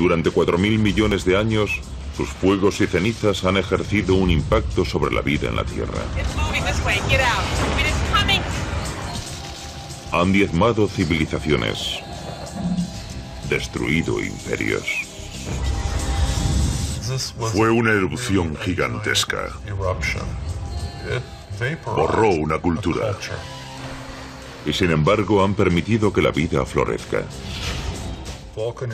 Durante 4.000 millones de años, sus fuegos y cenizas han ejercido un impacto sobre la vida en la Tierra. Han diezmado civilizaciones, destruido imperios. Fue una erupción gigantesca. Borró una cultura. Y sin embargo han permitido que la vida florezca.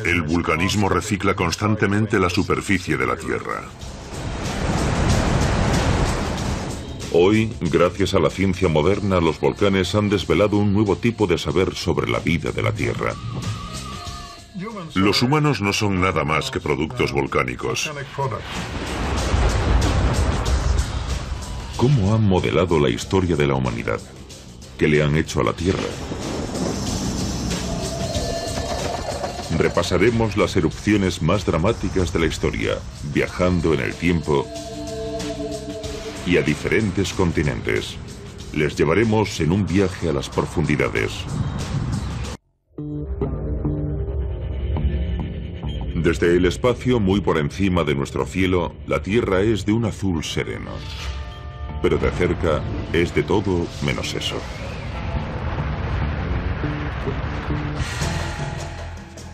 El vulcanismo recicla constantemente la superficie de la Tierra. Hoy, gracias a la ciencia moderna, los volcanes han desvelado un nuevo tipo de saber sobre la vida de la Tierra. Los humanos no son nada más que productos volcánicos. ¿Cómo han modelado la historia de la humanidad? ¿Qué le han hecho a la Tierra? Repasaremos las erupciones más dramáticas de la historia, viajando en el tiempo y a diferentes continentes. Les llevaremos en un viaje a las profundidades. Desde el espacio, muy por encima de nuestro cielo, la Tierra es de un azul sereno. Pero de cerca es de todo menos eso.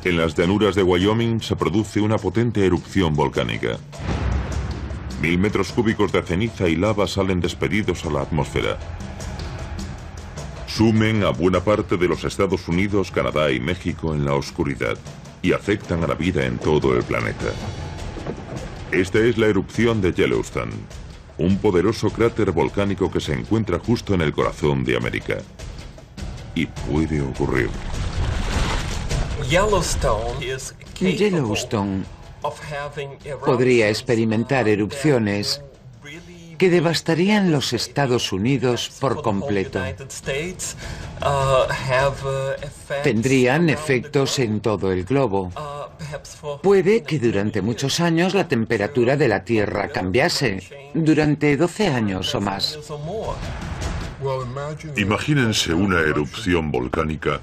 En las llanuras de Wyoming se produce una potente erupción volcánica. 1000 metros cúbicos de ceniza y lava salen despedidos a la atmósfera. Sumen a buena parte de los Estados Unidos, Canadá y México en la oscuridad y afectan a la vida en todo el planeta. Esta es la erupción de Yellowstone, un poderoso cráter volcánico que se encuentra justo en el corazón de América. Y puede ocurrir. Yellowstone podría experimentar erupciones que devastarían los Estados Unidos por completo. Tendrían efectos en todo el globo. Puede que durante muchos años la temperatura de la Tierra cambiase, durante 12 años o más. Imagínense una erupción volcánica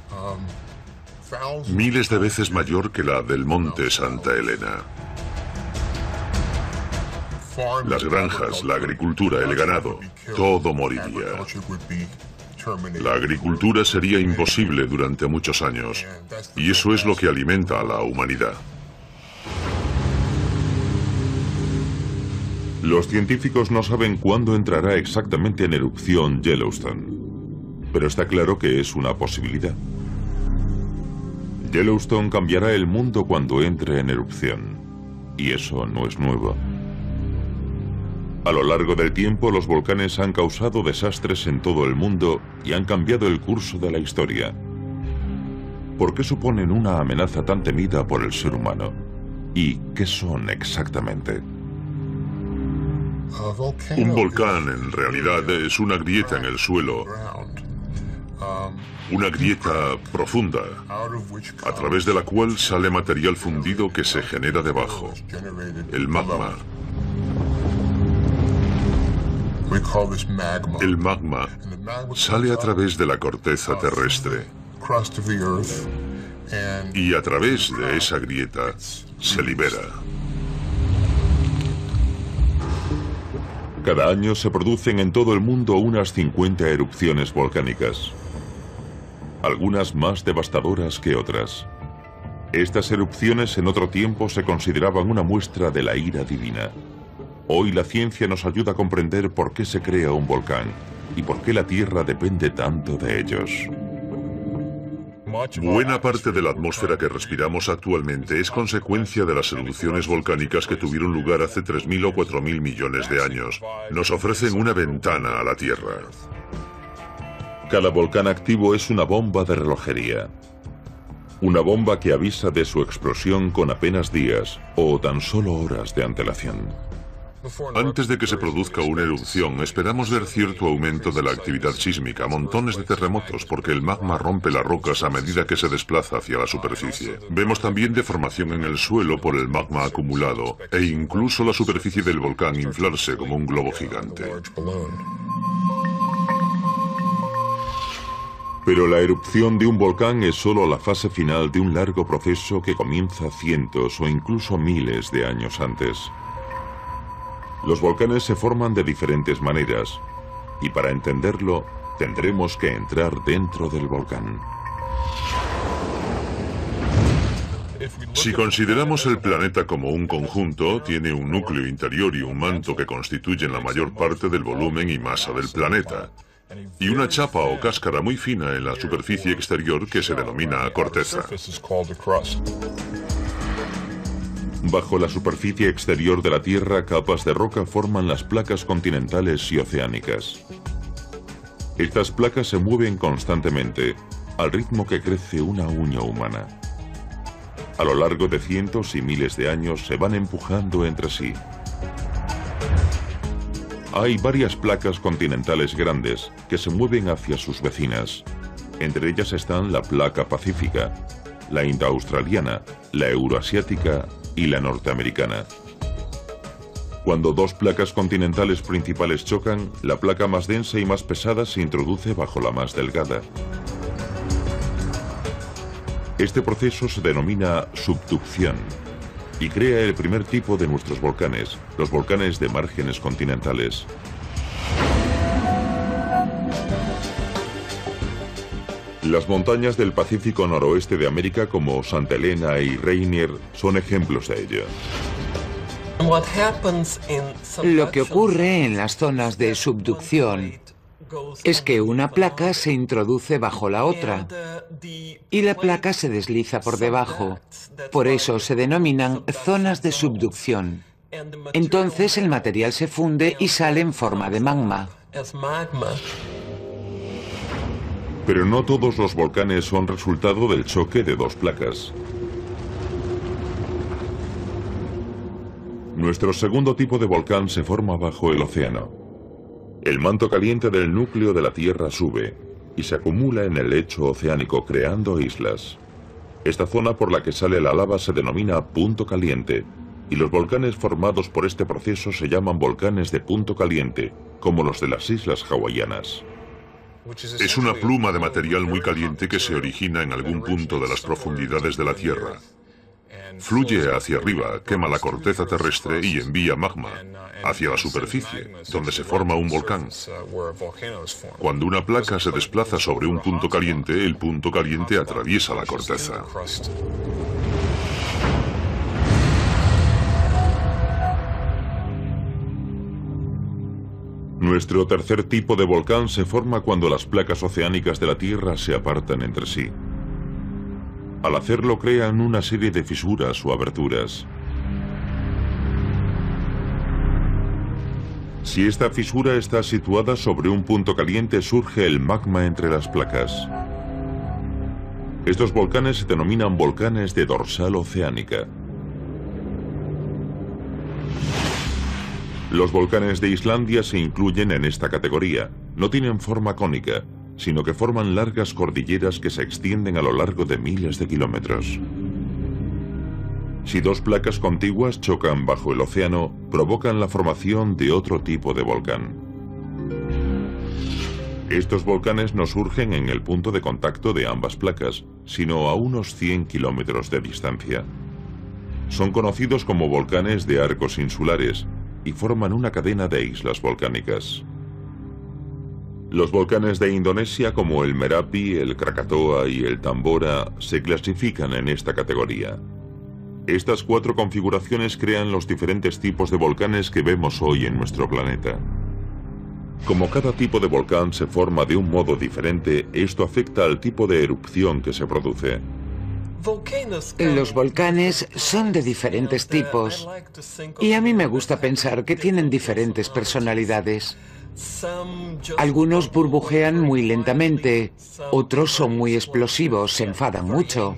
miles de veces mayor que la del monte Santa Elena. Las granjas, la agricultura, el ganado, todo moriría. La agricultura sería imposible durante muchos años, y eso es lo que alimenta a la humanidad. Los científicos no saben cuándo entrará exactamente en erupción Yellowstone, pero está claro que es una posibilidad. Yellowstone cambiará el mundo cuando entre en erupción, y eso no es nuevo. A lo largo del tiempo, los volcanes han causado desastres en todo el mundo y han cambiado el curso de la historia. ¿Por qué suponen una amenaza tan temida por el ser humano? ¿Y qué son exactamente? Un volcán, en realidad, es una grieta en el suelo. Una grieta profunda, a través de la cual sale material fundido que se genera debajo, el magma. El magma sale a través de la corteza terrestre y a través de esa grieta se libera. Cada año se producen en todo el mundo unas 50 erupciones volcánicas, algunas más devastadoras que otras. Estas erupciones en otro tiempo se consideraban una muestra de la ira divina. Hoy la ciencia nos ayuda a comprender por qué se crea un volcán y por qué la Tierra depende tanto de ellos. Buena parte de la atmósfera que respiramos actualmente es consecuencia de las erupciones volcánicas que tuvieron lugar hace 3.000 o 4.000 millones de años. Nos ofrecen una ventana a la Tierra. Cada volcán activo es una bomba de relojería. Una bomba que avisa de su explosión con apenas días o tan solo horas de antelación. Antes de que se produzca una erupción, esperamos ver cierto aumento de la actividad sísmica, montones de terremotos, porque el magma rompe las rocas a medida que se desplaza hacia la superficie. Vemos también deformación en el suelo por el magma acumulado, e incluso la superficie del volcán inflarse como un globo gigante. Pero la erupción de un volcán es solo la fase final de un largo proceso que comienza cientos o incluso miles de años antes. Los volcanes se forman de diferentes maneras, y para entenderlo, tendremos que entrar dentro del volcán. Si consideramos el planeta como un conjunto, tiene un núcleo interior y un manto que constituyen la mayor parte del volumen y masa del planeta, y una chapa o cáscara muy fina en la superficie exterior que se denomina corteza. Bajo la superficie exterior de la Tierra, capas de roca forman las placas continentales y oceánicas. Estas placas se mueven constantemente, al ritmo que crece una uña humana. A lo largo de cientos y miles de años se van empujando entre sí. Hay varias placas continentales grandes que se mueven hacia sus vecinas. Entre ellas están la placa pacífica, la indoaustraliana, la euroasiática y la norteamericana. Cuando dos placas continentales principales chocan, la placa más densa y más pesada se introduce bajo la más delgada. Este proceso se denomina subducción y crea el primer tipo de nuestros volcanes, los volcanes de márgenes continentales. Las montañas del Pacífico noroeste de América, como Santa Elena y Rainier, son ejemplos de ello. Lo que ocurre en las zonas de subducción es que una placa se introduce bajo la otra y la placa se desliza por debajo. Por eso se denominan zonas de subducción. Entonces el material se funde y sale en forma de magma. Pero no todos los volcanes son resultado del choque de dos placas. Nuestro segundo tipo de volcán se forma bajo el océano. El manto caliente del núcleo de la Tierra sube y se acumula en el lecho oceánico creando islas. Esta zona por la que sale la lava se denomina punto caliente y los volcanes formados por este proceso se llaman volcanes de punto caliente, como los de las islas hawaianas. Es una pluma de material muy caliente que se origina en algún punto de las profundidades de la Tierra. Fluye hacia arriba, quema la corteza terrestre y envía magma hacia la superficie, donde se forma un volcán. Cuando una placa se desplaza sobre un punto caliente, el punto caliente atraviesa la corteza. Nuestro tercer tipo de volcán se forma cuando las placas oceánicas de la Tierra se apartan entre sí. Al hacerlo crean una serie de fisuras o aberturas. Si esta fisura está situada sobre un punto caliente, surge el magma entre las placas. Estos volcanes se denominan volcanes de dorsal oceánica. Los volcanes de Islandia se incluyen en esta categoría. No tienen forma cónica, sino que forman largas cordilleras que se extienden a lo largo de miles de kilómetros. Si dos placas contiguas chocan bajo el océano, provocan la formación de otro tipo de volcán. Estos volcanes no surgen en el punto de contacto de ambas placas, sino a unos 100 kilómetros de distancia. Son conocidos como volcanes de arcos insulares y forman una cadena de islas volcánicas. Los volcanes de Indonesia, como el Merapi, el Krakatoa y el Tambora, se clasifican en esta categoría. Estas cuatro configuraciones crean los diferentes tipos de volcanes que vemos hoy en nuestro planeta. Como cada tipo de volcán se forma de un modo diferente, esto afecta al tipo de erupción que se produce. Los volcanes son de diferentes tipos y a mí me gusta pensar que tienen diferentes personalidades. Algunos burbujean muy lentamente, otros son muy explosivos, se enfadan mucho.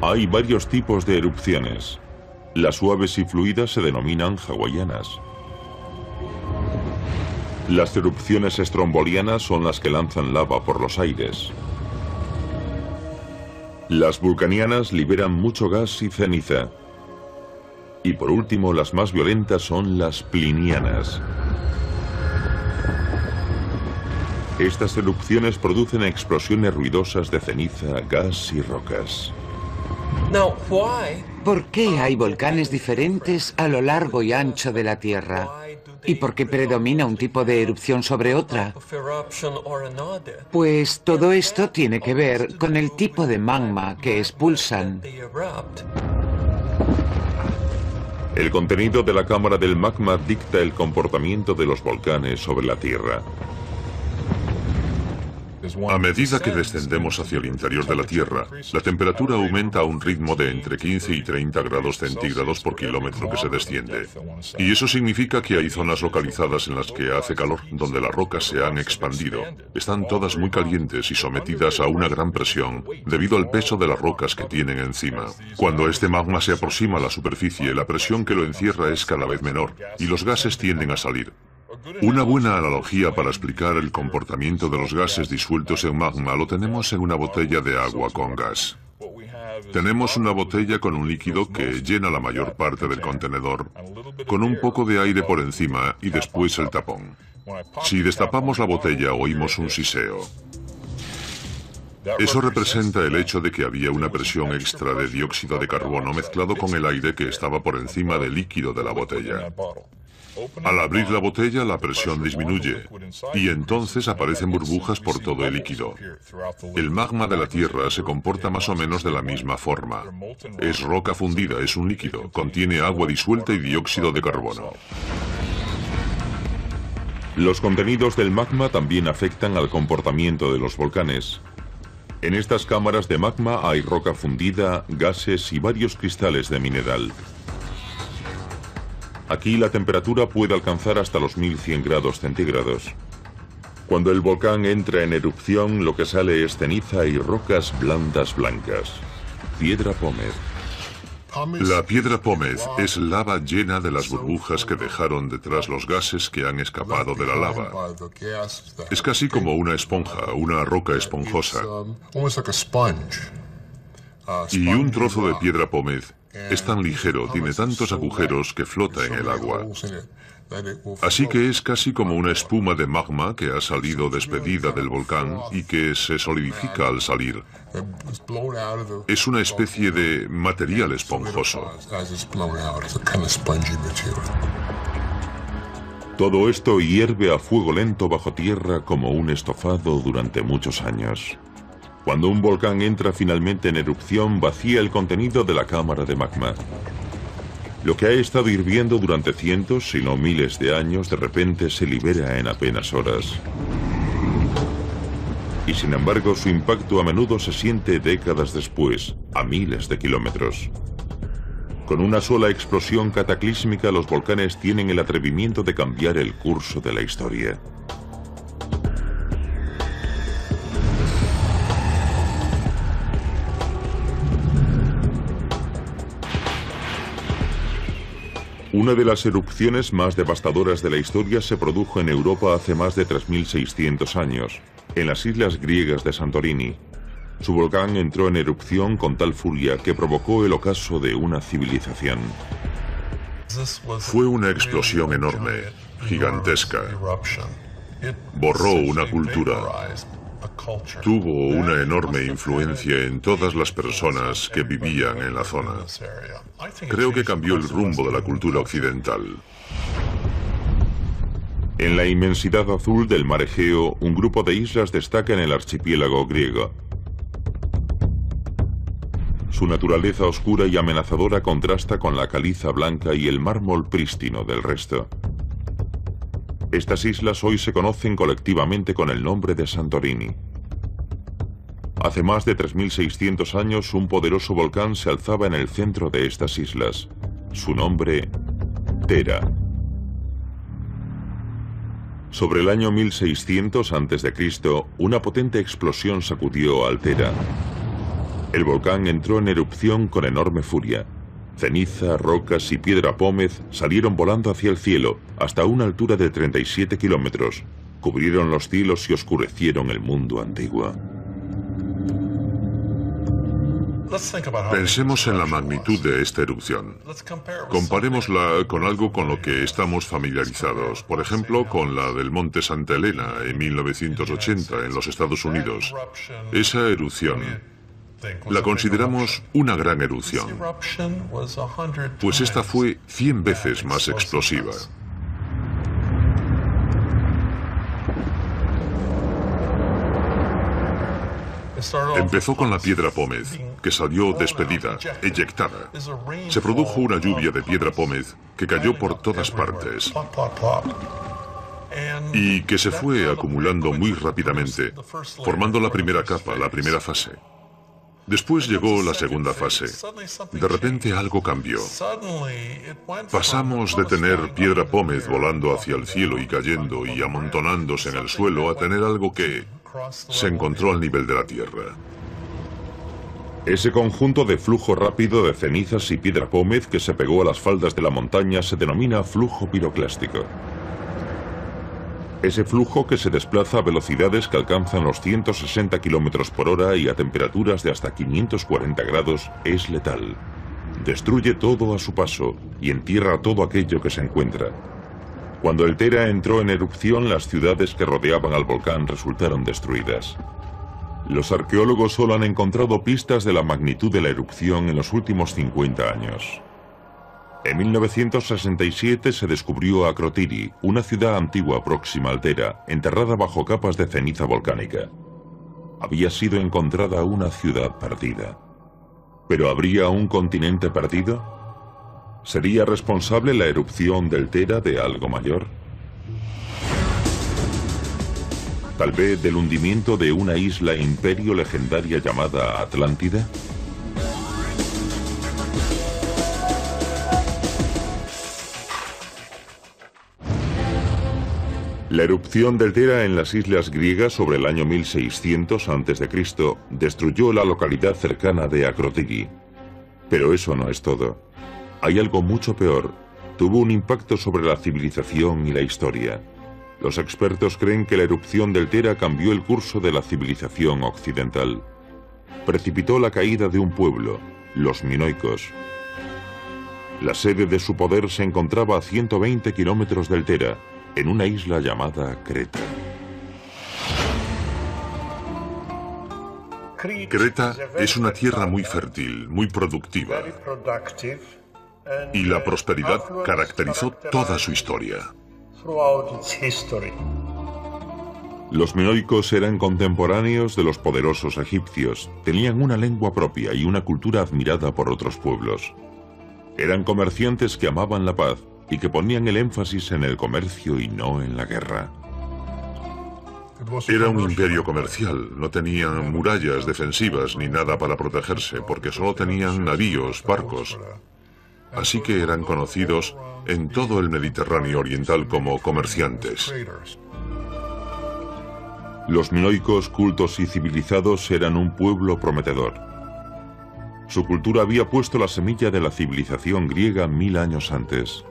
Hay varios tipos de erupciones. Las suaves y fluidas se denominan hawaianas. Las erupciones estrombolianas son las que lanzan lava por los aires. Las vulcanianas liberan mucho gas y ceniza. Y por último, las más violentas son las plinianas. Estas erupciones producen explosiones ruidosas de ceniza, gas y rocas. ¿Por qué hay volcanes diferentes a lo largo y ancho de la Tierra? ¿Y por qué predomina un tipo de erupción sobre otra? Pues todo esto tiene que ver con el tipo de magma que expulsan. El contenido de la cámara del magma dicta el comportamiento de los volcanes sobre la Tierra. A medida que descendemos hacia el interior de la Tierra, la temperatura aumenta a un ritmo de entre 15 y 30 grados centígrados por kilómetro que se desciende. Y eso significa que hay zonas localizadas en las que hace calor, donde las rocas se han expandido. Están todas muy calientes y sometidas a una gran presión, debido al peso de las rocas que tienen encima. Cuando este magma se aproxima a la superficie, la presión que lo encierra es cada vez menor, y los gases tienden a salir. Una buena analogía para explicar el comportamiento de los gases disueltos en magma lo tenemos en una botella de agua con gas. Tenemos una botella con un líquido que llena la mayor parte del contenedor, con un poco de aire por encima y después el tapón. Si destapamos la botella, oímos un siseo. Eso representa el hecho de que había una presión extra de dióxido de carbono mezclado con el aire que estaba por encima del líquido de la botella. Al abrir la botella, la presión disminuye y entonces aparecen burbujas por todo el líquido. El magma de la Tierra se comporta más o menos de la misma forma. Es roca fundida, es un líquido, contiene agua disuelta y dióxido de carbono. Los contenidos del magma también afectan al comportamiento de los volcanes. En estas cámaras de magma hay roca fundida, gases y varios cristales de mineral. Aquí la temperatura puede alcanzar hasta los 1100 grados centígrados. Cuando el volcán entra en erupción, lo que sale es ceniza y rocas blandas blancas. Piedra pómez. La piedra pómez es lava llena de las burbujas que dejaron detrás los gases que han escapado de la lava. Es casi como una esponja, una roca esponjosa. Y un trozo de piedra pómez es tan ligero, tiene tantos agujeros que flota en el agua. Así que es casi como una espuma de magma que ha salido despedida del volcán y que se solidifica al salir. Es una especie de material esponjoso. Todo esto hierve a fuego lento bajo tierra como un estofado durante muchos años. Cuando un volcán entra finalmente en erupción, vacía el contenido de la cámara de magma. Lo que ha estado hirviendo durante cientos, si no miles de años, de repente se libera en apenas horas. Y sin embargo, su impacto a menudo se siente décadas después, a miles de kilómetros. Con una sola explosión cataclísmica, los volcanes tienen el atrevimiento de cambiar el curso de la historia. Una de las erupciones más devastadoras de la historia se produjo en Europa hace más de 3600 años, en las islas griegas de Santorini. Su volcán entró en erupción con tal furia que provocó el ocaso de una civilización. Fue una explosión enorme, gigantesca. Borró una cultura. Tuvo una enorme influencia en todas las personas que vivían en la zona. Creo que cambió el rumbo de la cultura occidental. En la inmensidad azul del mar Egeo, un grupo de islas destaca en el archipiélago griego. Su naturaleza oscura y amenazadora contrasta con la caliza blanca y el mármol prístino del resto. Estas islas hoy se conocen colectivamente con el nombre de Santorini. Hace más de 3600 años, un poderoso volcán se alzaba en el centro de estas islas. Su nombre, Thera. Sobre el año 1600 a.C., una potente explosión sacudió a Thera. El volcán entró en erupción con enorme furia. Ceniza, rocas y piedra pómez salieron volando hacia el cielo hasta una altura de 37 kilómetros. Cubrieron los cielos y oscurecieron el mundo antiguo. Pensemos en la magnitud de esta erupción. Comparémosla con algo con lo que estamos familiarizados, por ejemplo, con la del Monte Santa Elena en 1980 en los Estados Unidos. Esa erupción la consideramos una gran erupción, pues esta fue 100 veces más explosiva. Empezó con la piedra pómez, que salió despedida, eyectada. Se produjo una lluvia de piedra pómez que cayó por todas partes y que se fue acumulando muy rápidamente, formando la primera capa, la primera fase. Después llegó la segunda fase. De repente algo cambió. Pasamos de tener piedra pómez volando hacia el cielo y cayendo y amontonándose en el suelo a tener algo que se encontró al nivel de la tierra. Ese conjunto de flujo rápido de cenizas y piedra pómez que se pegó a las faldas de la montaña se denomina flujo piroclástico. Ese flujo que se desplaza a velocidades que alcanzan los 160 km por hora y a temperaturas de hasta 540 grados es letal. Destruye todo a su paso y entierra todo aquello que se encuentra. Cuando el Tera entró en erupción, las ciudades que rodeaban al volcán resultaron destruidas. Los arqueólogos solo han encontrado pistas de la magnitud de la erupción en los últimos 50 años. En 1967 se descubrió Akrotiri, una ciudad antigua próxima al Tera, enterrada bajo capas de ceniza volcánica. Había sido encontrada una ciudad perdida. ¿Pero habría un continente perdido? ¿Sería responsable la erupción del Tera de algo mayor? ¿Tal vez del hundimiento de una isla imperio legendaria llamada Atlántida? La erupción del Tera en las islas griegas sobre el año 1600 a.C. destruyó la localidad cercana de Akrotiri. Pero eso no es todo. Hay algo mucho peor. Tuvo un impacto sobre la civilización y la historia. Los expertos creen que la erupción del Tera cambió el curso de la civilización occidental. Precipitó la caída de un pueblo, los minoicos. La sede de su poder se encontraba a 120 kilómetros del Tera, en una isla llamada Creta. Creta es una tierra muy fértil, muy productiva, y la prosperidad caracterizó toda su historia. Los minoicos eran contemporáneos de los poderosos egipcios, tenían una lengua propia y una cultura admirada por otros pueblos. Eran comerciantes que amaban la paz y que ponían el énfasis en el comercio y no en la guerra. Era un imperio comercial, no tenían murallas defensivas ni nada para protegerse, porque solo tenían navíos, barcos. Así que eran conocidos en todo el Mediterráneo oriental como comerciantes. Los minoicos, cultos y civilizados, eran un pueblo prometedor. Su cultura había puesto la semilla de la civilización griega 1000 años antes.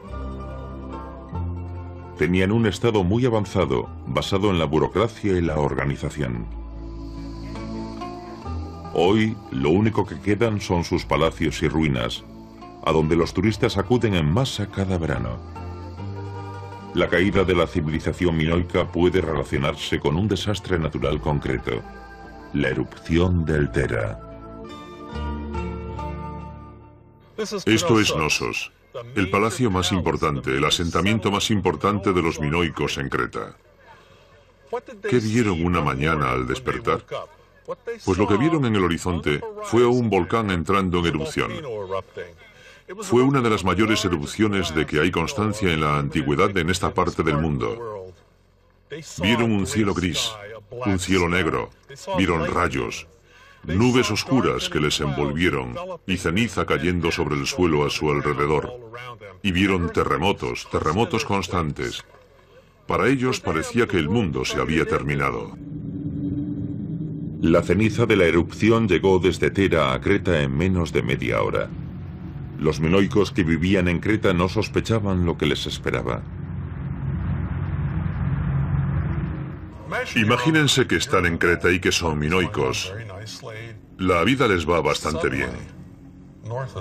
Tenían un estado muy avanzado, basado en la burocracia y la organización. Hoy, lo único que quedan son sus palacios y ruinas, a donde los turistas acuden en masa cada verano. La caída de la civilización minoica puede relacionarse con un desastre natural concreto, la erupción del Tera. Esto es Knossos, el palacio más importante, el asentamiento más importante de los minoicos en Creta. ¿Qué vieron una mañana al despertar? Pues lo que vieron en el horizonte fue un volcán entrando en erupción. Fue una de las mayores erupciones de que hay constancia en la antigüedad en esta parte del mundo. Vieron un cielo gris, un cielo negro, vieron rayos, nubes oscuras que les envolvieron y ceniza cayendo sobre el suelo a su alrededor. Y vieron terremotos, terremotos constantes. Para ellos parecía que el mundo se había terminado. La ceniza de la erupción llegó desde Tera a Creta en menos de media hora. Los minoicos que vivían en Creta no sospechaban lo que les esperaba. Imagínense que están en Creta y que son minoicos. La vida les va bastante bien.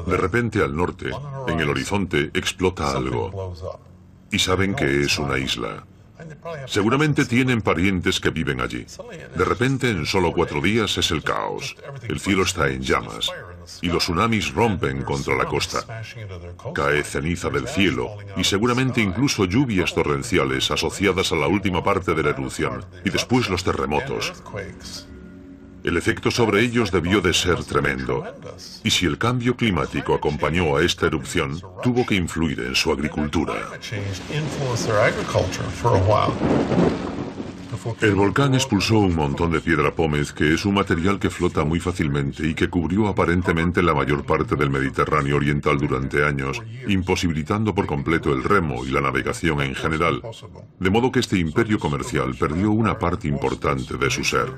De repente, al norte, en el horizonte, explota algo. Y saben que es una isla. Seguramente tienen parientes que viven allí. De repente, en solo 4 días, es el caos. El cielo está en llamas. Y los tsunamis rompen contra la costa. Cae ceniza del cielo y seguramente incluso lluvias torrenciales asociadas a la última parte de la erupción. Y después los terremotos. El efecto sobre ellos debió de ser tremendo. Y si el cambio climático acompañó a esta erupción, tuvo que influir en su agricultura. El volcán expulsó un montón de piedra pómez, que es un material que flota muy fácilmente y que cubrió aparentemente la mayor parte del Mediterráneo oriental durante años, imposibilitando por completo el remo y la navegación en general. De modo que este imperio comercial perdió una parte importante de su ser.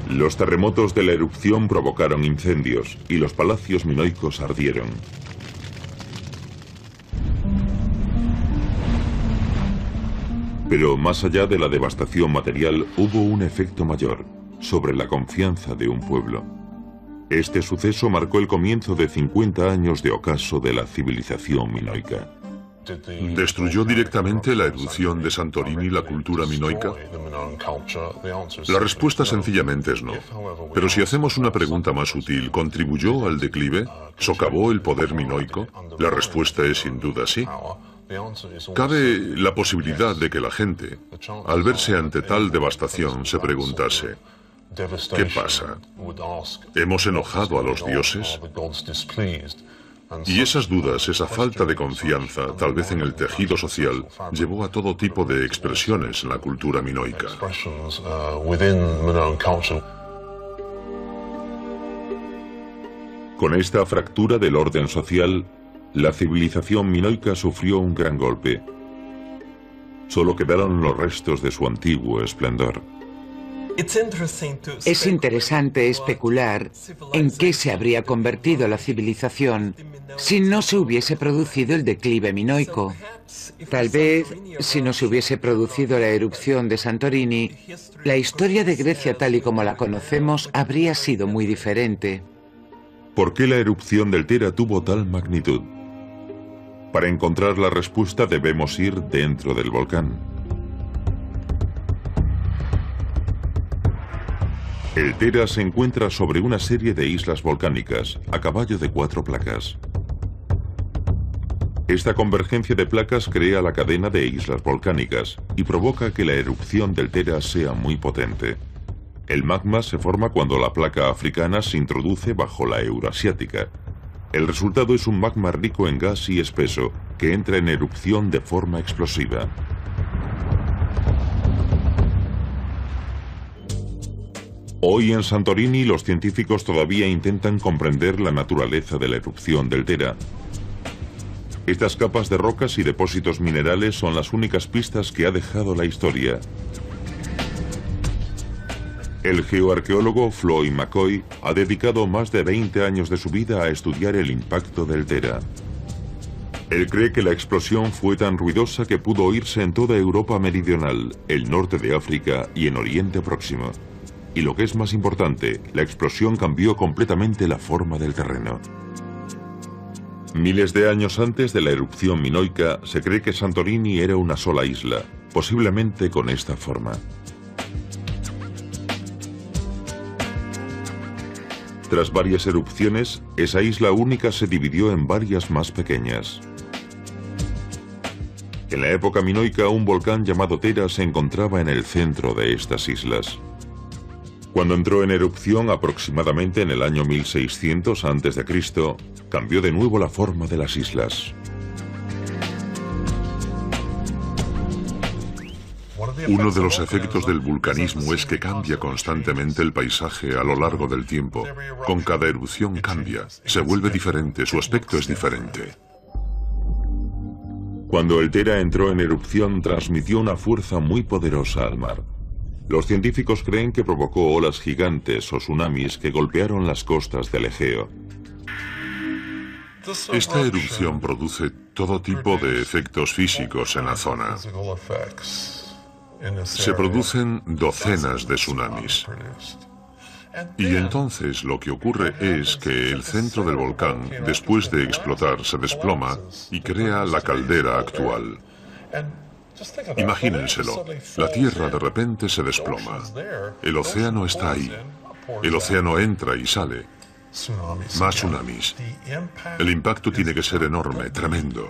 Los terremotos de la erupción provocaron incendios y los palacios minoicos ardieron. Pero más allá de la devastación material, hubo un efecto mayor sobre la confianza de un pueblo. Este suceso marcó el comienzo de 50 años de ocaso de la civilización minoica. ¿Destruyó directamente la erupción de Santorini la cultura minoica? La respuesta sencillamente es no. Pero si hacemos una pregunta más sutil, ¿contribuyó al declive? ¿Socavó el poder minoico? La respuesta es sin duda sí. Cabe la posibilidad de que la gente, al verse ante tal devastación, se preguntase: ¿qué pasa? ¿Hemos enojado a los dioses? Y esas dudas, esa falta de confianza, tal vez en el tejido social, llevó a todo tipo de expresiones en la cultura minoica. Con esta fractura del orden social, la civilización minoica sufrió un gran golpe. Solo quedaron los restos de su antiguo esplendor. Es interesante especular en qué se habría convertido la civilización si no se hubiese producido el declive minoico. Tal vez, si no se hubiese producido la erupción de Santorini, la historia de Grecia tal y como la conocemos habría sido muy diferente. ¿Por qué la erupción del Tera tuvo tal magnitud? Para encontrar la respuesta debemos ir dentro del volcán. El Tera se encuentra sobre una serie de islas volcánicas, a caballo de 4 placas. Esta convergencia de placas crea la cadena de islas volcánicas y provoca que la erupción del Tera sea muy potente. El magma se forma cuando la placa africana se introduce bajo la euroasiática. El resultado es un magma rico en gas y espeso, que entra en erupción de forma explosiva. Hoy en Santorini los científicos todavía intentan comprender la naturaleza de la erupción del Tera. Estas capas de rocas y depósitos minerales son las únicas pistas que ha dejado la historia. El geoarqueólogo Floyd McCoy ha dedicado más de 20 años de su vida a estudiar el impacto del Tera. Él cree que la explosión fue tan ruidosa que pudo oírse en toda Europa meridional, el norte de África y en Oriente Próximo. Y lo que es más importante, la explosión cambió completamente la forma del terreno. Miles de años antes de la erupción minoica, se cree que Santorini era una sola isla, posiblemente con esta forma. Tras varias erupciones, esa isla única se dividió en varias más pequeñas. En la época minoica, un volcán llamado Tera se encontraba en el centro de estas islas. Cuando entró en erupción aproximadamente en el año 1600 a.C., cambió de nuevo la forma de las islas. Uno de los efectos del vulcanismo es que cambia constantemente el paisaje a lo largo del tiempo. Con cada erupción cambia, se vuelve diferente, su aspecto es diferente. Cuando el Tera entró en erupción, transmitió una fuerza muy poderosa al mar. Los científicos creen que provocó olas gigantes o tsunamis que golpearon las costas del Egeo. Esta erupción produce todo tipo de efectos físicos en la zona. Se producen docenas de tsunamis. Y entonces lo que ocurre es que el centro del volcán, después de explotar, se desploma y crea la caldera actual. Imagínenselo, la Tierra de repente se desploma. El océano está ahí. El océano entra y sale. Más tsunamis. El impacto tiene que ser enorme, tremendo.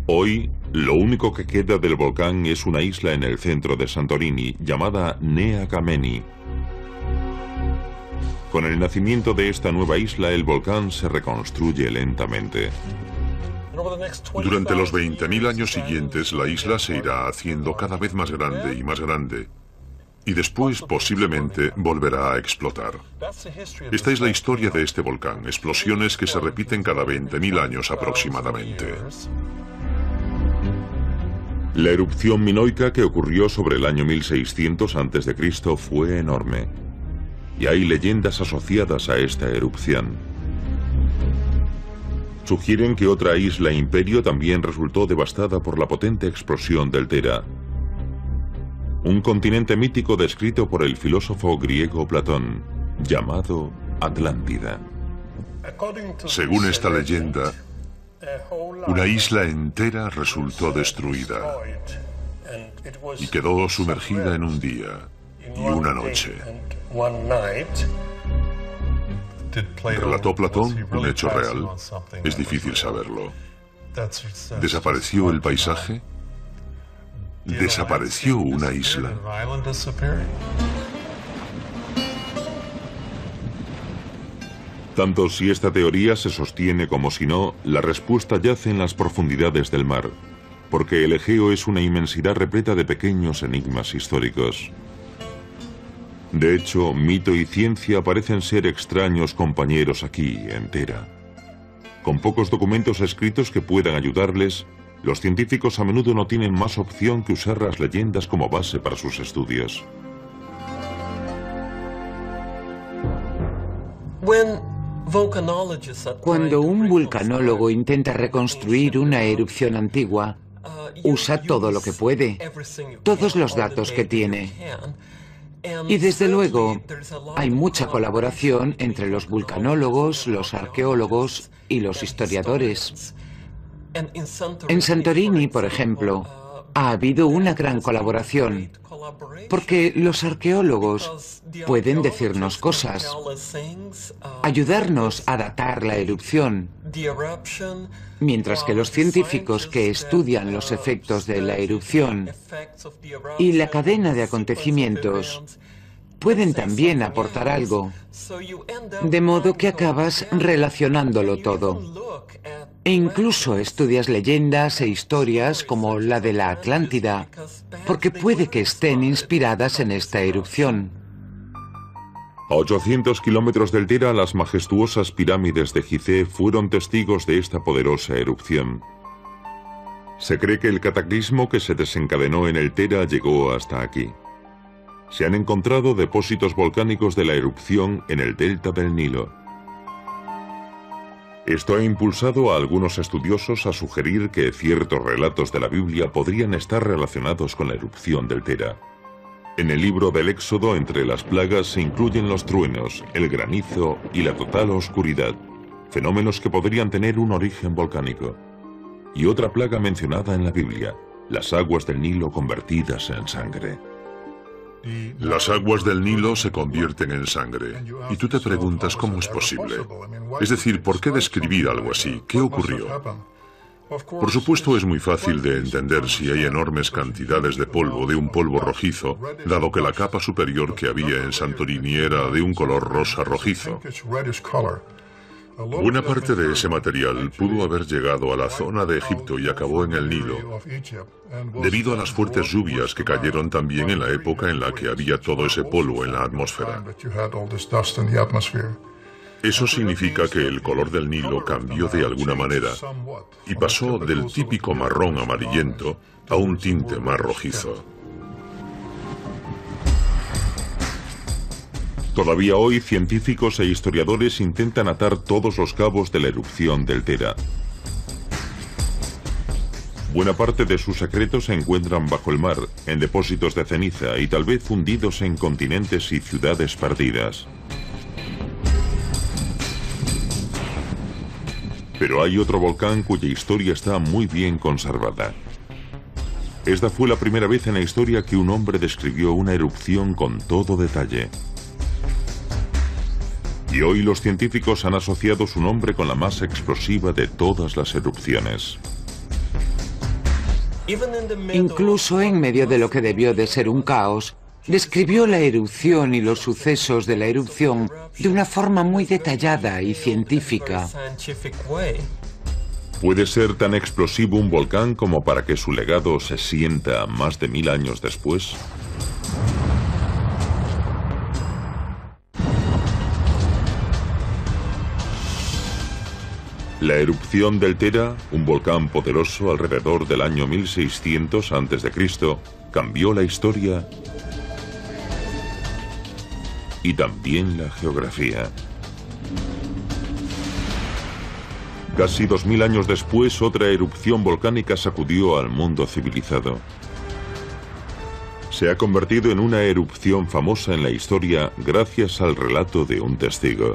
Hoy, lo único que queda del volcán es una isla en el centro de Santorini, llamada Nea Kameni. Con el nacimiento de esta nueva isla, el volcán se reconstruye lentamente. Durante los 20.000 años siguientes, la isla se irá haciendo cada vez más grande y más grande. Y después, posiblemente, volverá a explotar. Esta es la historia de este volcán, explosiones que se repiten cada 20.000 años aproximadamente. La erupción minoica que ocurrió sobre el año 1600 a.C. fue enorme. Y hay leyendas asociadas a esta erupción. Sugieren que otra isla imperio también resultó devastada por la potente explosión del Tera. Un continente mítico descrito por el filósofo griego Platón, llamado Atlántida. Según esta leyenda, una isla entera resultó destruida y quedó sumergida en un día y una noche. ¿Relató Platón un hecho real? Es difícil saberlo. ¿Desapareció el paisaje? ¿Desapareció una isla? Tanto si esta teoría se sostiene como si no, la respuesta yace en las profundidades del mar, porque el Egeo es una inmensidad repleta de pequeños enigmas históricos. De hecho, mito y ciencia parecen ser extraños compañeros aquí, en Tera. Con pocos documentos escritos que puedan ayudarles, los científicos a menudo no tienen más opción que usar las leyendas como base para sus estudios. Cuando un vulcanólogo intenta reconstruir una erupción antigua, usa todo lo que puede, todos los datos que tiene. Y desde luego, hay mucha colaboración entre los vulcanólogos, los arqueólogos y los historiadores. En Santorini, por ejemplo, ha habido una gran colaboración, porque los arqueólogos pueden decirnos cosas, ayudarnos a datar la erupción, mientras que los científicos que estudian los efectos de la erupción y la cadena de acontecimientos pueden también aportar algo, de modo que acabas relacionándolo todo. E incluso estudias leyendas e historias como la de la Atlántida, porque puede que estén inspiradas en esta erupción. A 800 kilómetros del Tera, las majestuosas pirámides de Gizeh fueron testigos de esta poderosa erupción. Se cree que el cataclismo que se desencadenó en el Tera llegó hasta aquí. Se han encontrado depósitos volcánicos de la erupción en el delta del Nilo. Esto ha impulsado a algunos estudiosos a sugerir que ciertos relatos de la Biblia podrían estar relacionados con la erupción del Tera. En el libro del Éxodo, entre las plagas se incluyen los truenos, el granizo y la total oscuridad, fenómenos que podrían tener un origen volcánico. Y otra plaga mencionada en la Biblia, las aguas del Nilo convertidas en sangre. Las aguas del Nilo se convierten en sangre. Y tú te preguntas cómo es posible. Es decir, ¿por qué describir algo así? ¿Qué ocurrió? Por supuesto, es muy fácil de entender si hay enormes cantidades de un polvo rojizo, dado que la capa superior que había en Santorini era de un color rosa rojizo. Buena parte de ese material pudo haber llegado a la zona de Egipto y acabó en el Nilo, debido a las fuertes lluvias que cayeron también en la época en la que había todo ese polvo en la atmósfera. Eso significa que el color del Nilo cambió de alguna manera y pasó del típico marrón amarillento a un tinte más rojizo. Todavía hoy, científicos e historiadores intentan atar todos los cabos de la erupción del Tera. Buena parte de sus secretos se encuentran bajo el mar, en depósitos de ceniza y tal vez fundidos en continentes y ciudades perdidas. Pero hay otro volcán cuya historia está muy bien conservada. Esta fue la primera vez en la historia que un hombre describió una erupción con todo detalle. Y hoy los científicos han asociado su nombre con la más explosiva de todas las erupciones. Incluso en medio de lo que debió de ser un caos, describió la erupción y los sucesos de la erupción de una forma muy detallada y científica. ¿Puede ser tan explosivo un volcán como para que su legado se sienta más de 1000 años después? La erupción del Tera, un volcán poderoso alrededor del año 1600 a.C., cambió la historia y también la geografía. Casi 2000 años después, otra erupción volcánica sacudió al mundo civilizado. Se ha convertido en una erupción famosa en la historia gracias al relato de un testigo.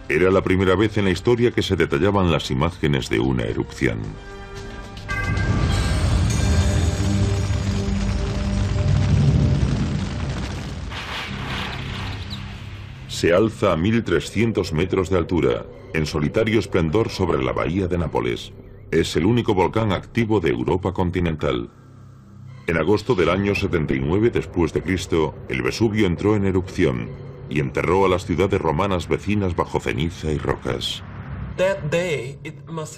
Era la primera vez en la historia que se detallaban las imágenes de una erupción. Se alza a 1300 metros de altura, en solitario esplendor sobre la bahía de Nápoles. Es el único volcán activo de Europa continental. En agosto del año 79 después de Cristo, el Vesubio entró en erupción y enterró a las ciudades romanas vecinas bajo ceniza y rocas.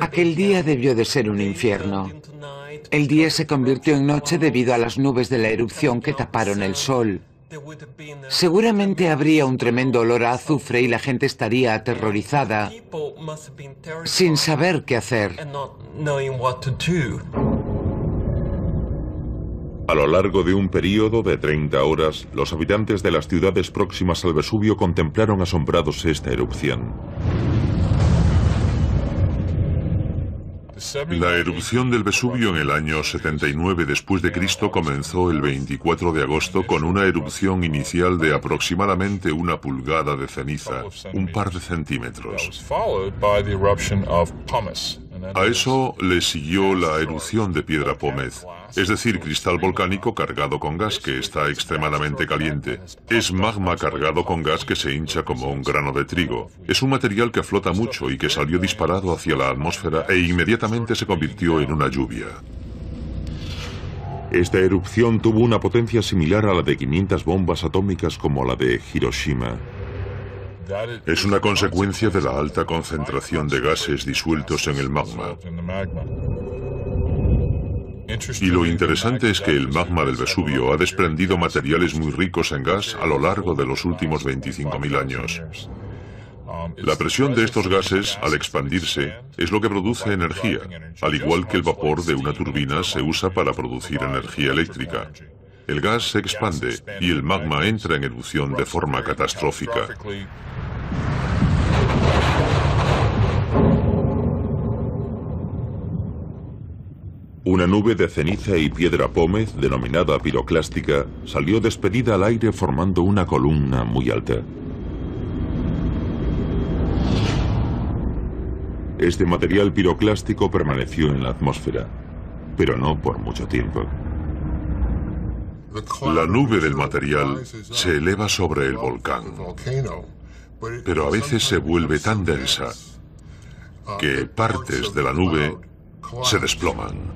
Aquel día debió de ser un infierno. El día se convirtió en noche debido a las nubes de la erupción que taparon el sol. Seguramente habría un tremendo olor a azufre y la gente estaría aterrorizada, sin saber qué hacer. A lo largo de un período de 30 horas, los habitantes de las ciudades próximas al Vesubio contemplaron asombrados esta erupción. La erupción del Vesubio en el año 79 después de Cristo comenzó el 24 de agosto con una erupción inicial de aproximadamente 1 pulgada de ceniza, un par de centímetros. A eso le siguió la erupción de piedra pómez, es decir, cristal volcánico cargado con gas que está extremadamente caliente. Es magma cargado con gas que se hincha como un grano de trigo. Es un material que flota mucho y que salió disparado hacia la atmósfera e inmediatamente se convirtió en una lluvia. Esta erupción tuvo una potencia similar a la de 500 bombas atómicas como la de Hiroshima. Es una consecuencia de la alta concentración de gases disueltos en el magma. Y lo interesante es que el magma del Vesubio ha desprendido materiales muy ricos en gas a lo largo de los últimos 25.000 años. La presión de estos gases, al expandirse, es lo que produce energía, al igual que el vapor de una turbina se usa para producir energía eléctrica. El gas se expande y el magma entra en erupción de forma catastrófica. Una nube de ceniza y piedra pómez, denominada piroclástica, salió despedida al aire formando una columna muy alta. Este material piroclástico permaneció en la atmósfera, pero no por mucho tiempo. La nube del material se eleva sobre el volcán, pero a veces se vuelve tan densa que partes de la nube se desploman.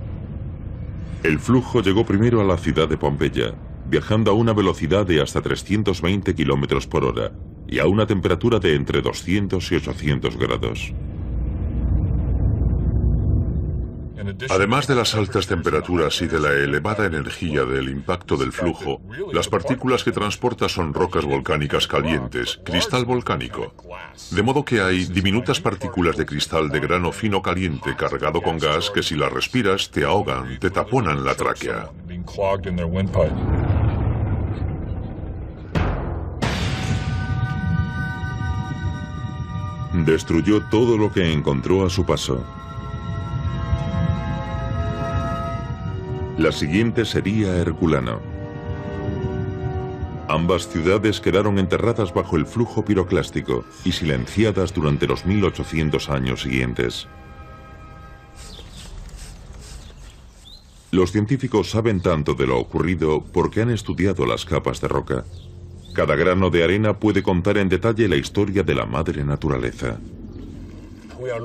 El flujo llegó primero a la ciudad de Pompeya, viajando a una velocidad de hasta 320 kilómetros por hora y a una temperatura de entre 200 y 800 grados. Además de las altas temperaturas y de la elevada energía del impacto del flujo, las partículas que transporta son rocas volcánicas calientes, cristal volcánico. De modo que hay diminutas partículas de cristal de grano fino caliente cargado con gas que si las respiras te ahogan, te taponan la tráquea. Destruyó todo lo que encontró a su paso. La siguiente sería Herculano. Ambas ciudades quedaron enterradas bajo el flujo piroclástico y silenciadas durante los 1800 años siguientes. Los científicos saben tanto de lo ocurrido porque han estudiado las capas de roca. Cada grano de arena puede contar en detalle la historia de la madre naturaleza.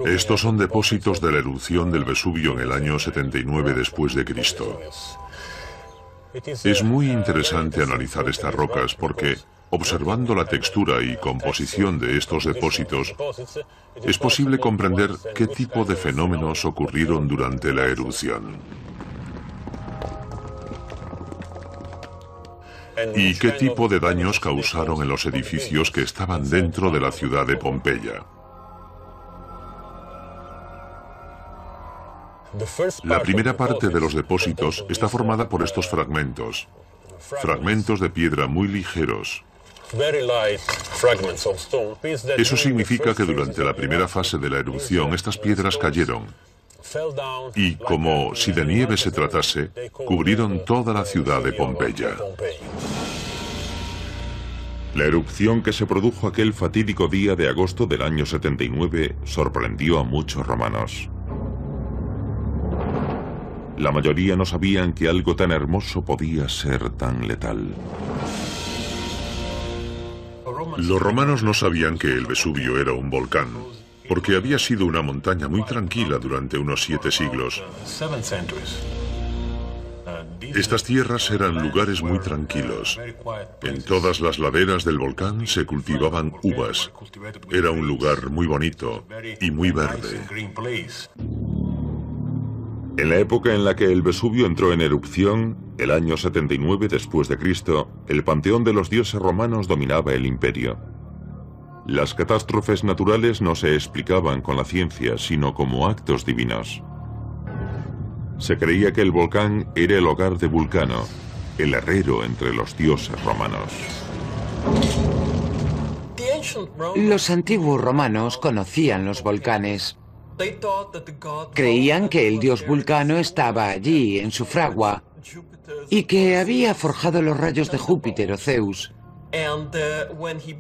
Estos son depósitos de la erupción del Vesubio en el año 79 después de Cristo. Es muy interesante analizar estas rocas porque, observando la textura y composición de estos depósitos, es posible comprender qué tipo de fenómenos ocurrieron durante la erupción. ¿Y qué tipo de daños causaron en los edificios que estaban dentro de la ciudad de Pompeya? La primera parte de los depósitos está formada por estos fragmentos de piedra muy ligeros. Eso significa que durante la primera fase de la erupción estas piedras cayeron y, como si de nieve se tratase, cubrieron toda la ciudad de Pompeya. La erupción que se produjo aquel fatídico día de agosto del año 79 sorprendió a muchos romanos. La mayoría no sabían que algo tan hermoso podía ser tan letal. Los romanos no sabían que el Vesubio era un volcán, porque había sido una montaña muy tranquila durante unos 7 siglos. Estas tierras eran lugares muy tranquilos. En todas las laderas del volcán se cultivaban uvas. Era un lugar muy bonito y muy verde. En la época en la que el Vesubio entró en erupción, el año 79 después de Cristo, el panteón de los dioses romanos dominaba el imperio. Las catástrofes naturales no se explicaban con la ciencia, sino como actos divinos. Se creía que el volcán era el hogar de Vulcano, el herrero entre los dioses romanos. Los antiguos romanos conocían los volcanes. Creían que el dios Vulcano estaba allí, en su fragua, y que había forjado los rayos de Júpiter o Zeus,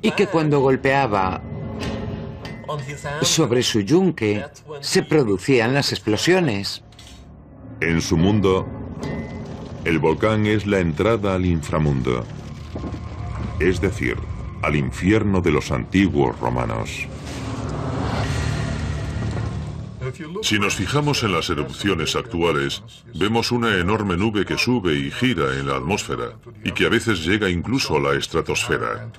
y que cuando golpeaba sobre su yunque se producían las explosiones. En su mundo, el volcán es la entrada al inframundo, es decir, al infierno de los antiguos romanos. Si nos fijamos en las erupciones actuales, vemos una enorme nube que sube y gira en la atmósfera y que a veces llega incluso a la estratosfera.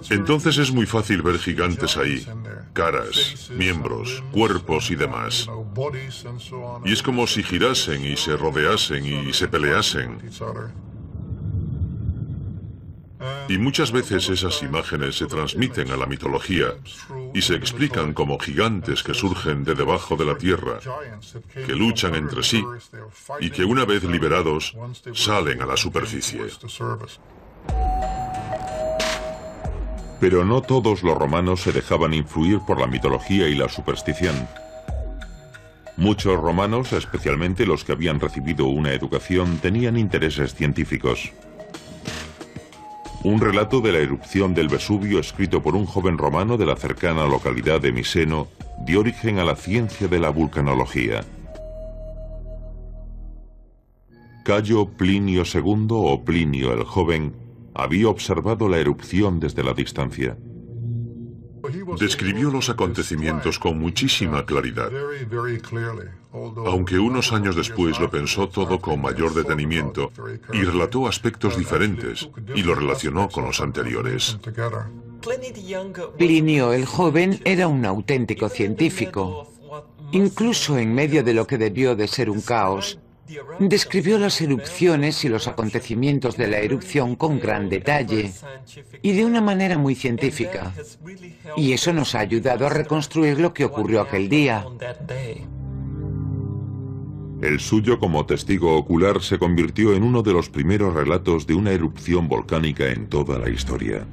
Entonces es muy fácil ver gigantes ahí, caras, miembros, cuerpos y demás. Y es como si girasen y se rodeasen y se peleasen. Y muchas veces esas imágenes se transmiten a la mitología y se explican como gigantes que surgen de debajo de la tierra, que luchan entre sí y que una vez liberados salen a la superficie. Pero no todos los romanos se dejaban influir por la mitología y la superstición. Muchos romanos, especialmente los que habían recibido una educación, tenían intereses científicos. Un relato de la erupción del Vesubio escrito por un joven romano de la cercana localidad de Miseno dio origen a la ciencia de la vulcanología. Cayo Plinio II o Plinio el Joven había observado la erupción desde la distancia. Describió los acontecimientos con muchísima claridad, aunque unos años después lo pensó todo con mayor detenimiento y relató aspectos diferentes y lo relacionó con los anteriores. Plinio el Joven era un auténtico científico. Incluso en medio de lo que debió de ser un caos, describió las erupciones y los acontecimientos de la erupción con gran detalle y de una manera muy científica. Y eso nos ha ayudado a reconstruir lo que ocurrió aquel día. El suyo como testigo ocular se convirtió en uno de los primeros relatos de una erupción volcánica en toda la historia.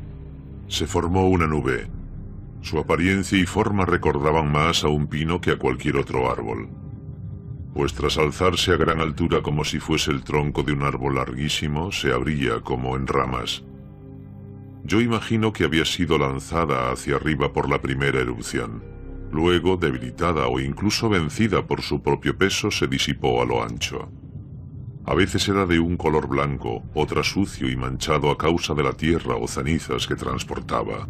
Se formó una nube. Su apariencia y forma recordaban más a un pino que a cualquier otro árbol. pues tras alzarse a gran altura como si fuese el tronco de un árbol larguísimo, se abría como en ramas. Yo imagino que había sido lanzada hacia arriba por la primera erupción. Luego, debilitada o incluso vencida por su propio peso, se disipó a lo ancho. A veces era de un color blanco, otras sucio y manchado a causa de la tierra o cenizas que transportaba.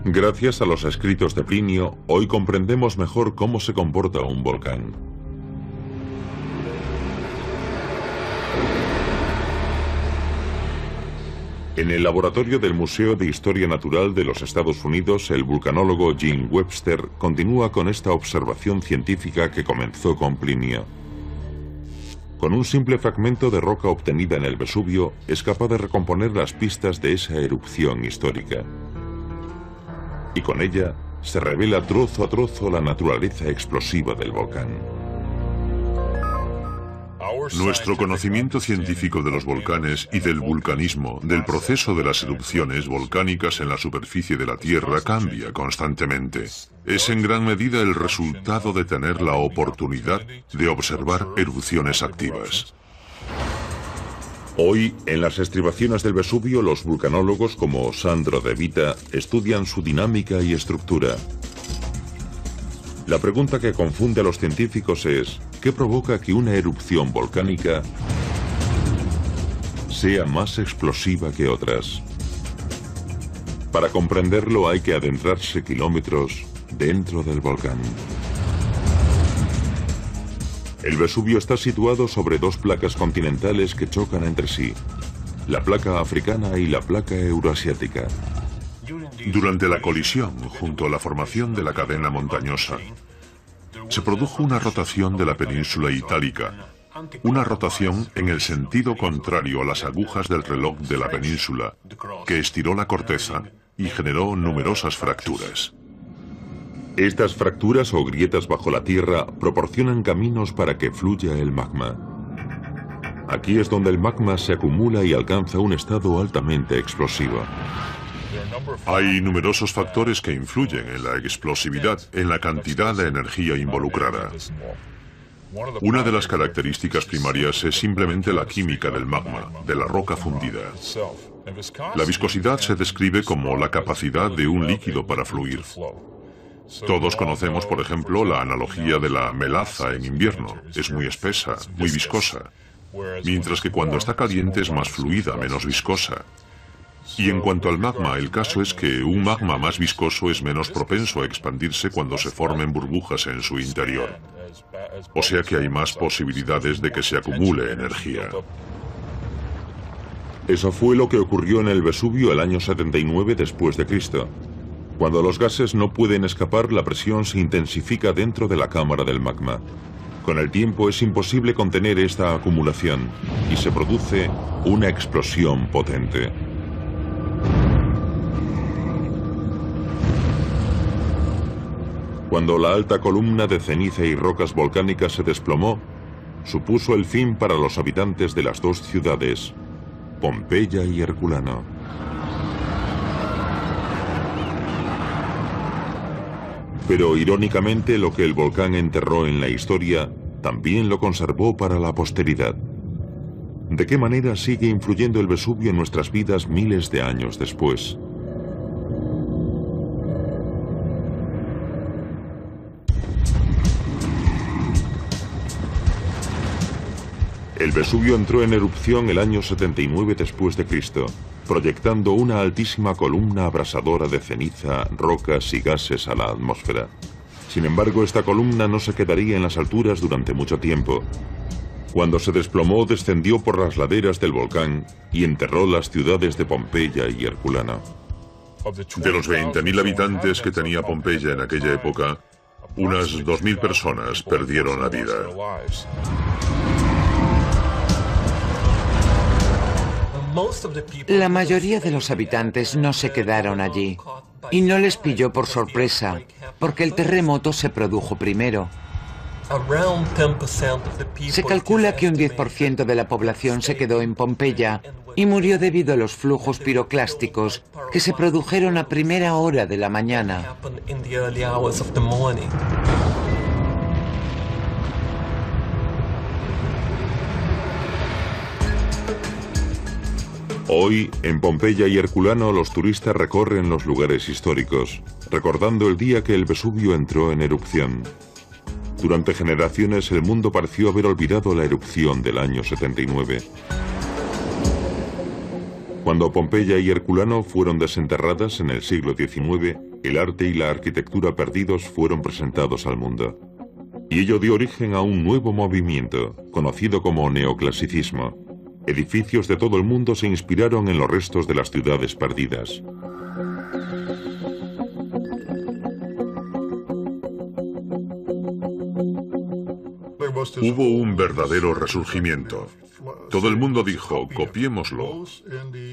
Gracias a los escritos de Plinio, hoy comprendemos mejor cómo se comporta un volcán. En el laboratorio del Museo de Historia Natural de los Estados Unidos, el vulcanólogo Jim Webster continúa con esta observación científica que comenzó con Plinio. Con un simple fragmento de roca obtenida en el Vesubio, es capaz de recomponer las pistas de esa erupción histórica. Y con ella se revela trozo a trozo la naturaleza explosiva del volcán. Nuestro conocimiento científico de los volcanes y del vulcanismo, del proceso de las erupciones volcánicas en la superficie de la Tierra, cambia constantemente. Es en gran medida el resultado de tener la oportunidad de observar erupciones activas. Hoy, en las estribaciones del Vesubio, los vulcanólogos como Sandro De Vita estudian su dinámica y estructura. La pregunta que confunde a los científicos es: ¿qué provoca que una erupción volcánica sea más explosiva que otras? Para comprenderlo hay que adentrarse kilómetros dentro del volcán. El Vesubio está situado sobre dos placas continentales que chocan entre sí, la placa africana y la placa euroasiática. Durante la colisión, junto a la formación de la cadena montañosa, se produjo una rotación de la península itálica, una rotación en el sentido contrario a las agujas del reloj de la península, que estiró la corteza y generó numerosas fracturas. Estas fracturas o grietas bajo la tierra proporcionan caminos para que fluya el magma. Aquí es donde el magma se acumula y alcanza un estado altamente explosivo. Hay numerosos factores que influyen en la explosividad, en la cantidad de energía involucrada. Una de las características primarias es simplemente la química del magma, de la roca fundida. La viscosidad se describe como la capacidad de un líquido para fluir. Todos conocemos, por ejemplo, la analogía de la melaza en invierno. Es muy espesa, muy viscosa, mientras que cuando está caliente es más fluida, menos viscosa. Y en cuanto al magma, el caso es que un magma más viscoso es menos propenso a expandirse cuando se formen burbujas en su interior. O sea que hay más posibilidades de que se acumule energía. Eso fue lo que ocurrió en el Vesubio el año 79 después de Cristo. Cuando los gases no pueden escapar, la presión se intensifica dentro de la cámara del magma. Con el tiempo es imposible contener esta acumulación y se produce una explosión potente. Cuando la alta columna de ceniza y rocas volcánicas se desplomó, supuso el fin para los habitantes de las dos ciudades, Pompeya y Herculano. Pero irónicamente, lo que el volcán enterró en la historia también lo conservó para la posteridad. ¿De qué manera sigue influyendo el Vesubio en nuestras vidas miles de años después? El Vesubio entró en erupción el año 79 después de Cristo, proyectando una altísima columna abrasadora de ceniza, rocas y gases a la atmósfera. Sin embargo, esta columna no se quedaría en las alturas durante mucho tiempo. Cuando se desplomó, descendió por las laderas del volcán y enterró las ciudades de Pompeya y Herculano. De los 20.000 habitantes que tenía Pompeya en aquella época, unas 2.000 personas perdieron la vida. La mayoría de los habitantes no se quedaron allí y no les pilló por sorpresa, porque el terremoto se produjo primero. Se calcula que un 10% de la población se quedó en Pompeya y murió debido a los flujos piroclásticos que se produjeron a primera hora de la mañana. Hoy, en Pompeya y Herculano, los turistas recorren los lugares históricos, recordando el día que el Vesubio entró en erupción. Durante generaciones el mundo pareció haber olvidado la erupción del año 79. Cuando Pompeya y Herculano fueron desenterradas en el siglo XIX, el arte y la arquitectura perdidos fueron presentados al mundo. Y ello dio origen a un nuevo movimiento, conocido como neoclasicismo. Edificios de todo el mundo se inspiraron en los restos de las ciudades perdidas. Hubo un verdadero resurgimiento. Todo el mundo dijo, copiémoslo.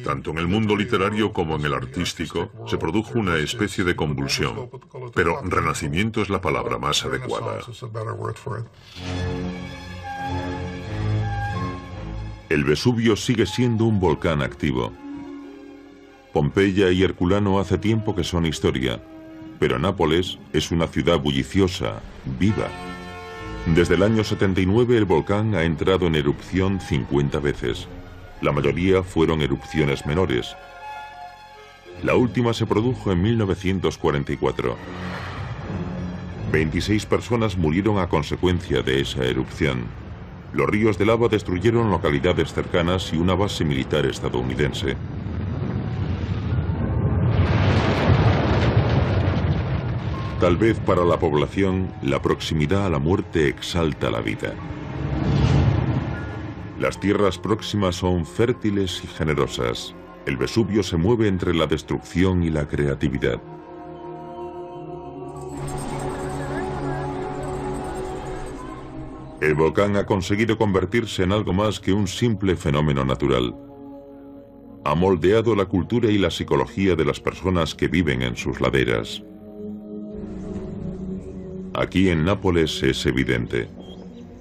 Tanto en el mundo literario como en el artístico se produjo una especie de convulsión. Pero renacimiento es la palabra más adecuada. El Vesubio sigue siendo un volcán activo. Pompeya y Herculano hace tiempo que son historia, pero Nápoles es una ciudad bulliciosa, viva. Desde el año 79 el volcán ha entrado en erupción 50 veces. La mayoría fueron erupciones menores. La última se produjo en 1944. 26 personas murieron a consecuencia de esa erupción. Los ríos de lava destruyeron localidades cercanas y una base militar estadounidense. Tal vez para la población, la proximidad a la muerte exalta la vida. Las tierras próximas son fértiles y generosas. El Vesubio se mueve entre la destrucción y la creatividad. El volcán ha conseguido convertirse en algo más que un simple fenómeno natural. Ha moldeado la cultura y la psicología de las personas que viven en sus laderas. Aquí en Nápoles es evidente.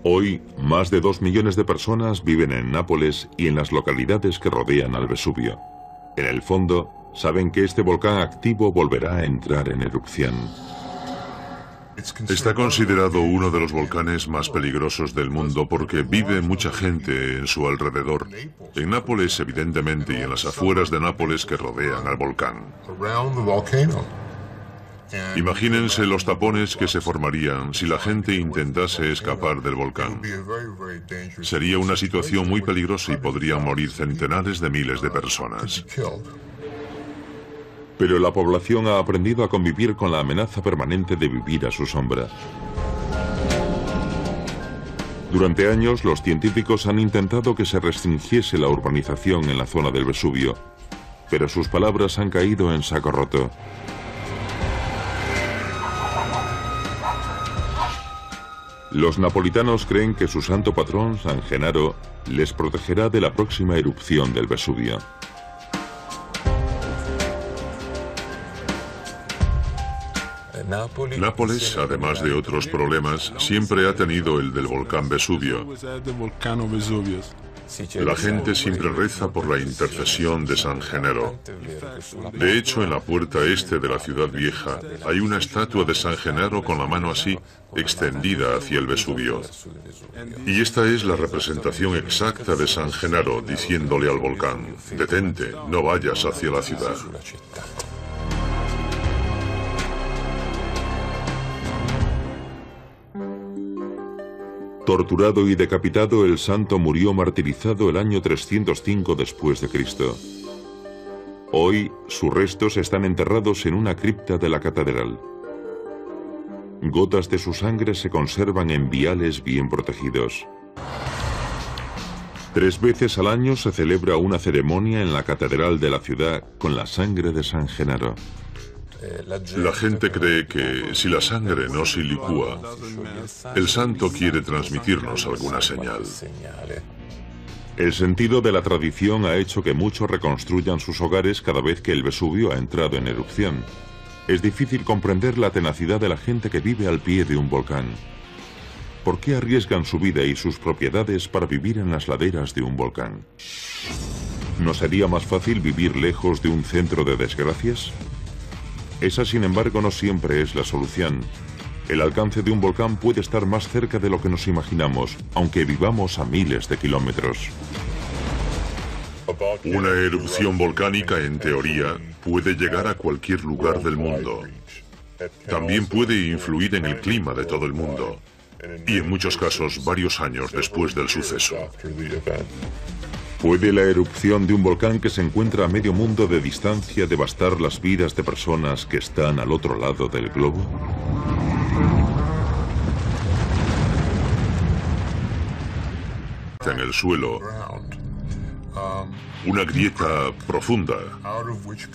Hoy, más de 2 millones de personas viven en Nápoles y en las localidades que rodean al Vesubio. En el fondo, saben que este volcán activo volverá a entrar en erupción. Está considerado uno de los volcanes más peligrosos del mundo porque vive mucha gente en su alrededor. En Nápoles, evidentemente, y en las afueras de Nápoles que rodean al volcán. Imagínense los tapones que se formarían si la gente intentase escapar del volcán. Sería una situación muy peligrosa y podrían morir centenares de miles de personas. Pero la población ha aprendido a convivir con la amenaza permanente de vivir a su sombra. Durante años, los científicos han intentado que se restringiese la urbanización en la zona del Vesubio, pero sus palabras han caído en saco roto. Los napolitanos creen que su santo patrón, San Genaro, les protegerá de la próxima erupción del Vesubio. Nápoles, además de otros problemas, siempre ha tenido el del volcán Vesubio. La gente siempre reza por la intercesión de San Genaro. De hecho, en la puerta este de la ciudad vieja hay una estatua de San Genaro con la mano así, extendida hacia el Vesubio. Y esta es la representación exacta de San Genaro diciéndole al volcán: detente, no vayas hacia la ciudad. Torturado y decapitado, el santo murió martirizado el año 305 después de Cristo. Hoy, sus restos están enterrados en una cripta de la catedral. Gotas de su sangre se conservan en viales bien protegidos. 3 veces al año se celebra una ceremonia en la catedral de la ciudad con la sangre de San Genaro. La gente cree que si la sangre no se licúa, el santo quiere transmitirnos alguna señal. El sentido de la tradición ha hecho que muchos reconstruyan sus hogares cada vez que el Vesubio ha entrado en erupción. Es difícil comprender la tenacidad de la gente que vive al pie de un volcán. ¿Por qué arriesgan su vida y sus propiedades para vivir en las laderas de un volcán? ¿No sería más fácil vivir lejos de un centro de desgracias? Esa, sin embargo, no siempre es la solución. El alcance de un volcán puede estar más cerca de lo que nos imaginamos, aunque vivamos a miles de kilómetros. Una erupción volcánica, en teoría, puede llegar a cualquier lugar del mundo. También puede influir en el clima de todo el mundo, y en muchos casos varios años después del suceso. ¿Puede la erupción de un volcán que se encuentra a medio mundo de distancia devastar las vidas de personas que están al otro lado del globo? En el suelo, una grieta profunda,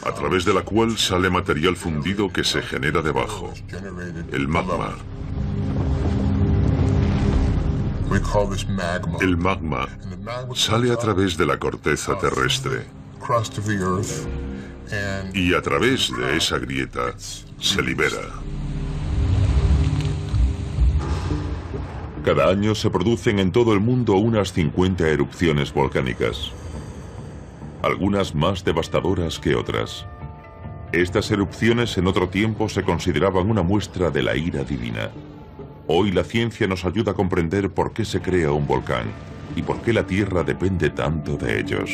a través de la cual sale material fundido que se genera debajo, el magma. El magma sale a través de la corteza terrestre y a través de esa grieta se libera. Cada año se producen en todo el mundo unas 50 erupciones volcánicas, algunas más devastadoras que otras. Estas erupciones en otro tiempo se consideraban una muestra de la ira divina. Hoy la ciencia nos ayuda a comprender por qué se crea un volcán y por qué la Tierra depende tanto de ellos.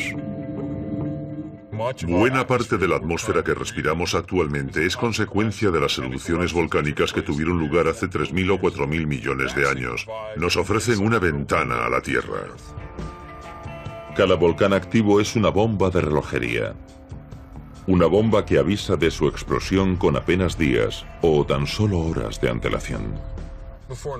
Buena parte de la atmósfera que respiramos actualmente es consecuencia de las erupciones volcánicas que tuvieron lugar hace 3.000 o 4.000 millones de años. Nos ofrecen una ventana a la Tierra. Cada volcán activo es una bomba de relojería. Una bomba que avisa de su explosión con apenas días o tan solo horas de antelación.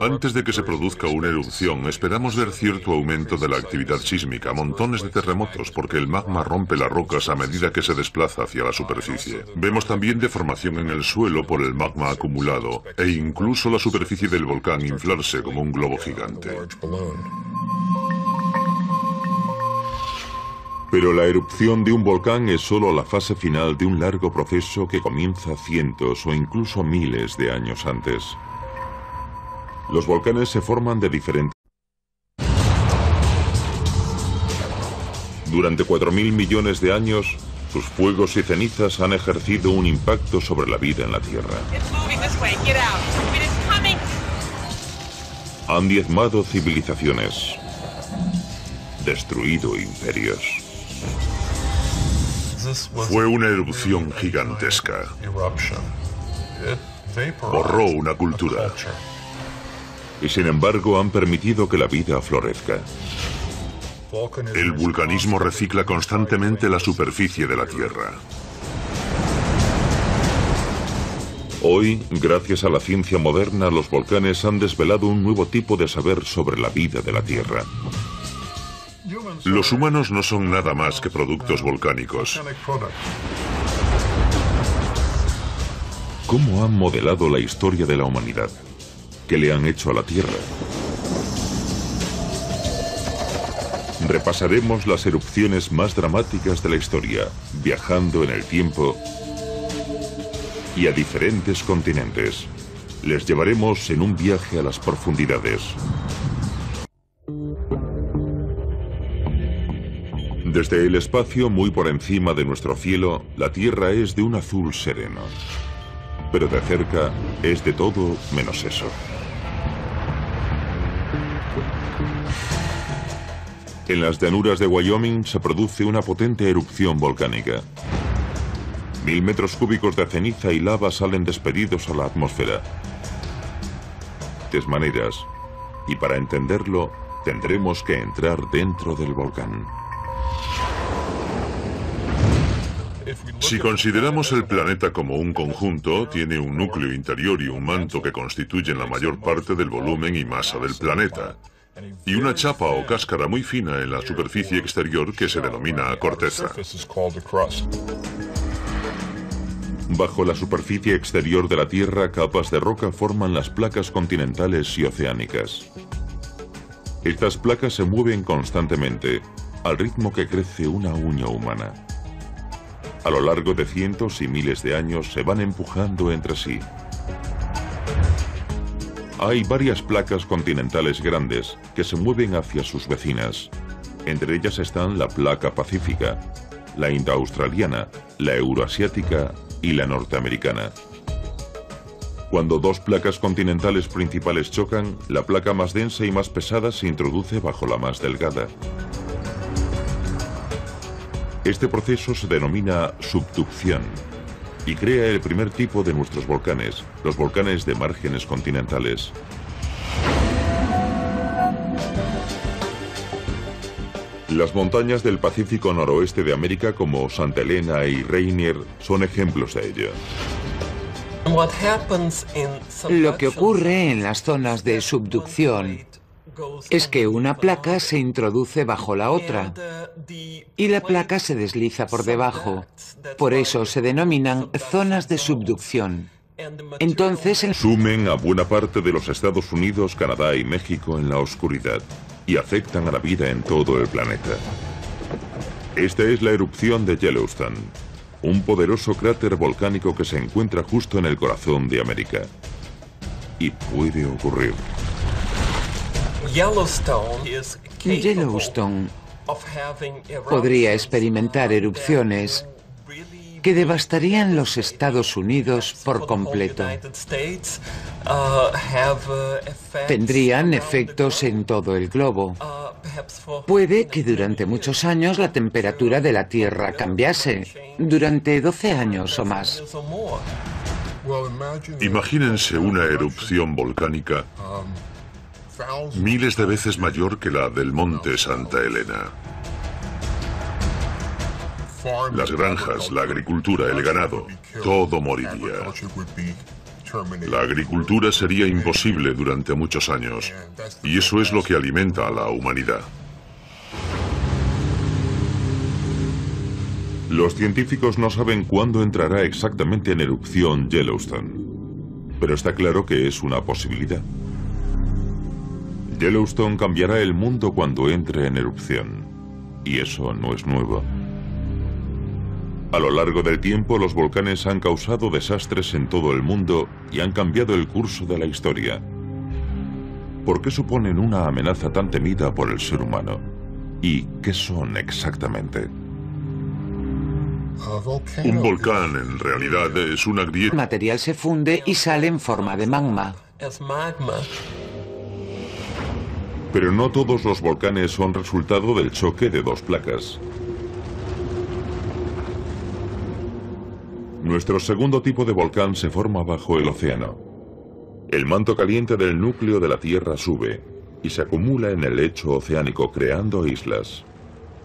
Antes de que se produzca una erupción, esperamos ver cierto aumento de la actividad sísmica, montones de terremotos, porque el magma rompe las rocas a medida que se desplaza hacia la superficie. Vemos también deformación en el suelo por el magma acumulado, e incluso la superficie del volcán inflarse como un globo gigante. Pero la erupción de un volcán es solo la fase final de un largo proceso que comienza cientos o incluso miles de años antes. Los volcanes se forman de diferentes... Durante 4.000 millones de años, sus fuegos y cenizas han ejercido un impacto sobre la vida en la Tierra. Han diezmado civilizaciones, destruido imperios. Fue una erupción gigantesca. Borró una cultura. Y sin embargo han permitido que la vida florezca. El vulcanismo recicla constantemente la superficie de la Tierra. Hoy, gracias a la ciencia moderna, los volcanes han desvelado un nuevo tipo de saber sobre la vida de la Tierra. Los humanos no son nada más que productos volcánicos. ¿Cómo han modelado la historia de la humanidad? ¿Qué le han hecho a la Tierra? Repasaremos las erupciones más dramáticas de la historia, viajando en el tiempo y a diferentes continentes. Les llevaremos en un viaje a las profundidades. Desde el espacio, muy por encima de nuestro cielo, la Tierra es de un azul sereno. Pero de cerca es de todo menos eso. En las llanuras de Wyoming se produce una potente erupción volcánica. 1000 metros cúbicos de ceniza y lava salen despedidos a la atmósfera. De maneras, y para entenderlo, tendremos que entrar dentro del volcán. Si consideramos el planeta como un conjunto, tiene un núcleo interior y un manto que constituyen la mayor parte del volumen y masa del planeta, y una chapa o cáscara muy fina en la superficie exterior que se denomina corteza. Bajo la superficie exterior de la Tierra, capas de roca forman las placas continentales y oceánicas. Estas placas se mueven constantemente, al ritmo que crece una uña humana. A lo largo de cientos y miles de años se van empujando entre sí. Hay varias placas continentales grandes que se mueven hacia sus vecinas, Entre ellas están la placa pacífica, la indoaustraliana, la euroasiática y la norteamericana. Cuando dos placas continentales principales chocan, la placa más densa y más pesada se introduce bajo la más delgada. Este proceso se denomina subducción y crea el primer tipo de nuestros volcanes, los volcanes de márgenes continentales. Las montañas del Pacífico noroeste de América, como Santa Elena y Rainier, son ejemplos de ello. Lo que ocurre en las zonas de subducción es que una placa se introduce bajo la otra y la placa se desliza por debajo. Por eso se denominan zonas de subducción. Entonces, sumen a buena parte de los Estados Unidos, Canadá y México en la oscuridad y afectan a la vida en todo el planeta. Esta es la erupción de Yellowstone, un poderoso cráter volcánico que se encuentra justo en el corazón de América. Y puede ocurrir. Yellowstone podría experimentar erupciones que devastarían los Estados Unidos por completo. Tendrían efectos en todo el globo. Puede que durante muchos años la temperatura de la Tierra cambiase, durante 12 años o más. Imagínense una erupción volcánica miles de veces mayor que la del monte Santa Elena. Las granjas, la agricultura, el ganado, todo moriría. La agricultura sería imposible durante muchos años, y eso es lo que alimenta a la humanidad. Los científicos no saben cuándo entrará exactamente en erupción Yellowstone, pero está claro que es una posibilidad. Yellowstone cambiará el mundo cuando entre en erupción, y eso no es nuevo. A lo largo del tiempo, los volcanes han causado desastres en todo el mundo y han cambiado el curso de la historia. ¿Por qué suponen una amenaza tan temida por el ser humano? ¿Y qué son exactamente? Un volcán, en realidad, es una grieta. El material se funde y sale en forma de magma. Pero no todos los volcanes son resultado del choque de dos placas. Nuestro segundo tipo de volcán se forma bajo el océano. El manto caliente del núcleo de la Tierra sube y se acumula en el lecho oceánico creando islas.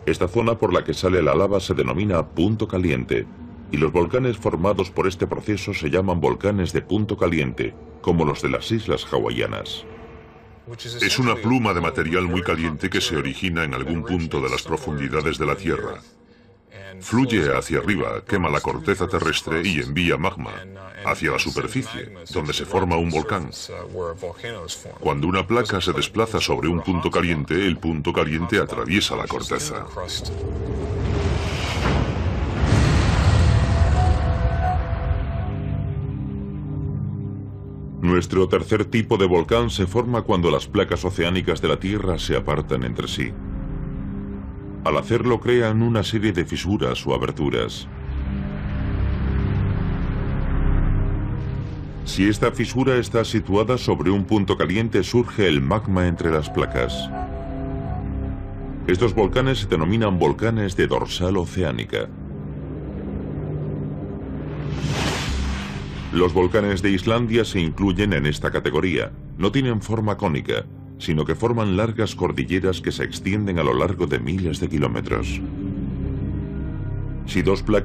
Esta zona por la que sale la lava se denomina punto caliente y los volcanes formados por este proceso se llaman volcanes de punto caliente, como los de las islas hawaianas. Es una pluma de material muy caliente que se origina en algún punto de las profundidades de la Tierra. Fluye hacia arriba, quema la corteza terrestre y envía magma hacia la superficie, donde se forma un volcán. Cuando una placa se desplaza sobre un punto caliente, el punto caliente atraviesa la corteza. Nuestro tercer tipo de volcán se forma cuando las placas oceánicas de la Tierra se apartan entre sí. Al hacerlo crean una serie de fisuras o aberturas. Si esta fisura está situada sobre un punto caliente, surge el magma entre las placas. Estos volcanes se denominan volcanes de dorsal oceánica. Los volcanes de Islandia se incluyen en esta categoría. No tienen forma cónica, sino que forman largas cordilleras que se extienden a lo largo de miles de kilómetros. Si dos placas